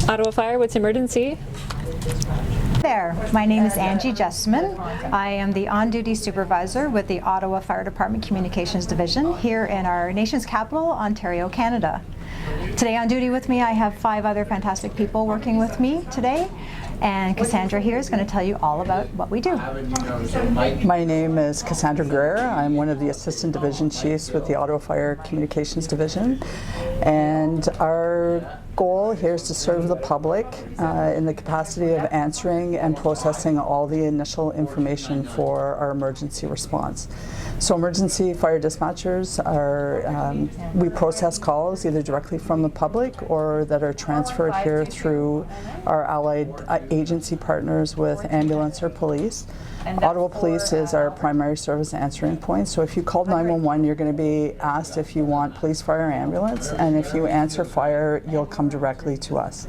Ottawa Fire, what's emergency? There, my name is Angie Jessman. I am the on-duty supervisor with the Ottawa Fire Department Communications Division here in our nation's capital, Ontario, Canada. Today on duty with me I have 5 other fantastic people working with me today, and Cassandra here is going to tell you all about what we do. My name is Cassandra Greer. I'm one of the Assistant Division Chiefs with the Ottawa Fire Communications Division, and our goal here is to serve the public in the capacity of answering and processing all the initial information for our emergency response. So emergency fire dispatchers are, we process calls either directly from the public or that are transferred here through our allied agency partners with ambulance or police. Ottawa Police is our primary service answering point, so if you call 911 you're going to be asked if you want police, fire, or ambulance, and if you answer fire you'll come directly to us.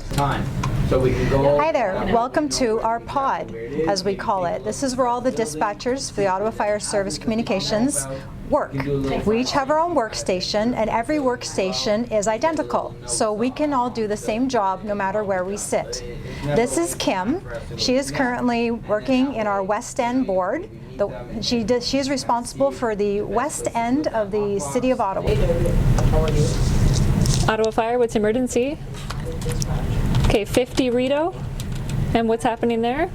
So we can go. Hi there, welcome to our pod, as we call it. This is where all the dispatchers for the Ottawa Fire Service Communications work. We each have our own workstation, and every workstation is identical, so we can all do the same job no matter where we sit. This is Kim. She is currently working in our West End board. She is responsible for the West End of the City of Ottawa. Ottawa Fire, what's emergency? Okay, 50 Rito. And what's happening there?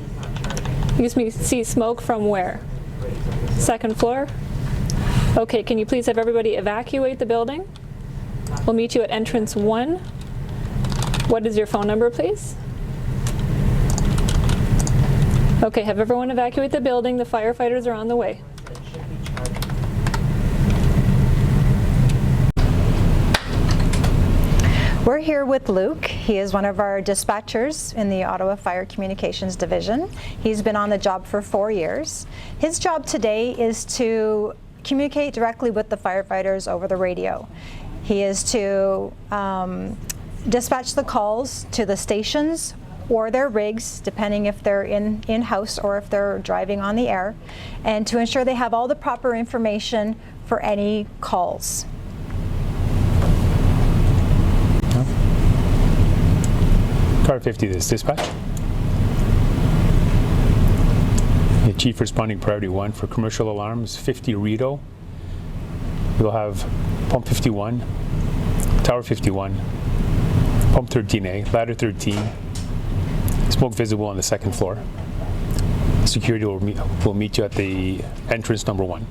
You see smoke from where? Second floor? Okay, can you please have everybody evacuate the building? We'll meet you at entrance 1. What is your phone number, please? Okay, have everyone evacuate the building. The firefighters are on the way. We're here with Luke. He is one of our dispatchers in the Ottawa Fire Communications Division. He's been on the job for 4 years. His job today is to communicate directly with the firefighters over the radio. He is to dispatch the calls to the stations or their rigs, depending if they're in-house or if they're driving on the air, and to ensure they have all the proper information for any calls. Car 50, this dispatch. The chief responding priority 1 for commercial alarms, 50 Rito. You'll have pump 51, tower 51, pump 13A, ladder 13, smoke visible on the 2nd floor. Security will meet you at the entrance number 1.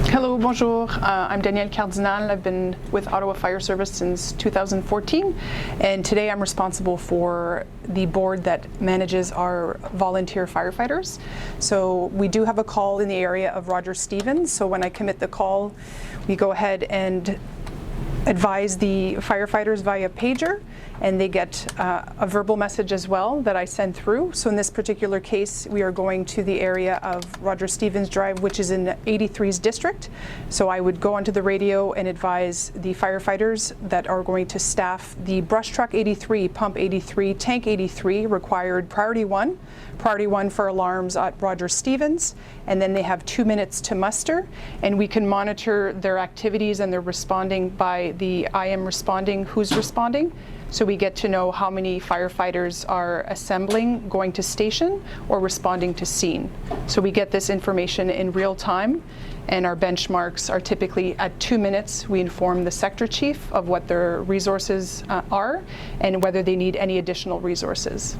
Hello, bonjour. I'm Danielle Cardinal. I've been with Ottawa Fire Service since 2014, and today I'm responsible for the board that manages our volunteer firefighters. So we do have a call in the area of Roger Stevens, so when I commit the call, we go ahead and advise the firefighters via pager, and they get a verbal message as well that I send through. So in this particular case, we are going to the area of Roger Stevens Drive, which is in 83's district. So I would go onto the radio and advise the firefighters that are going to staff the brush truck 83, pump 83, tank 83, required priority 1 for alarms at Roger Stevens, and then they have 2 minutes to muster, and we can monitor their activities and their responding by the I am responding, who's responding. So we get to know how many firefighters are assembling, going to station, or responding to scene. So we get this information in real time, and our benchmarks are typically at 2 minutes. We inform the sector chief of what their resources are and whether they need any additional resources.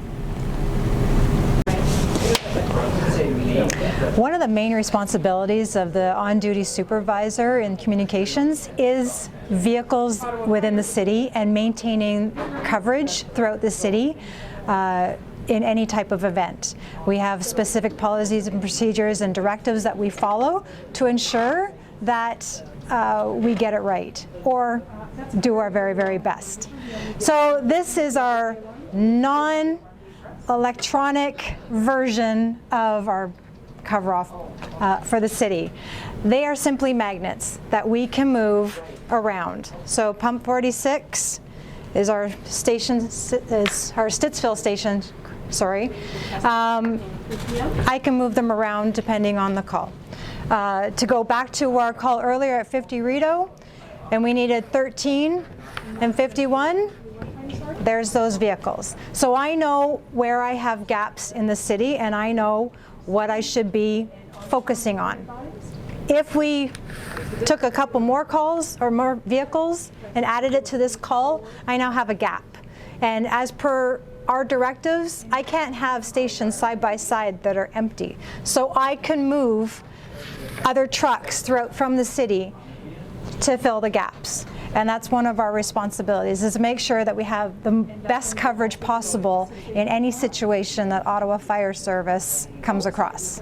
One of the main responsibilities of the on-duty supervisor in communications is vehicles within the city and maintaining coverage throughout the city in any type of event. We have specific policies and procedures and directives that we follow to ensure that we get it right or do our very, very best. So this is our non-electronic version of our cover-off for the city. They are simply magnets that we can move around. So pump 46 is our station, is our Stittsville station, sorry. I can move them around depending on the call. To go back to our call earlier at 50 Rito, and we needed 13 and 51, there's those vehicles. So I know where I have gaps in the city, and I know what I should be focusing on. If we took a couple more calls or more vehicles and added it to this call, I now have a gap. And as per our directives, I can't have stations side by side that are empty. So I can move other trucks throughout from the city to fill the gaps. And that's one of our responsibilities, is to make sure that we have the best coverage possible in any situation that Ottawa Fire Service comes across.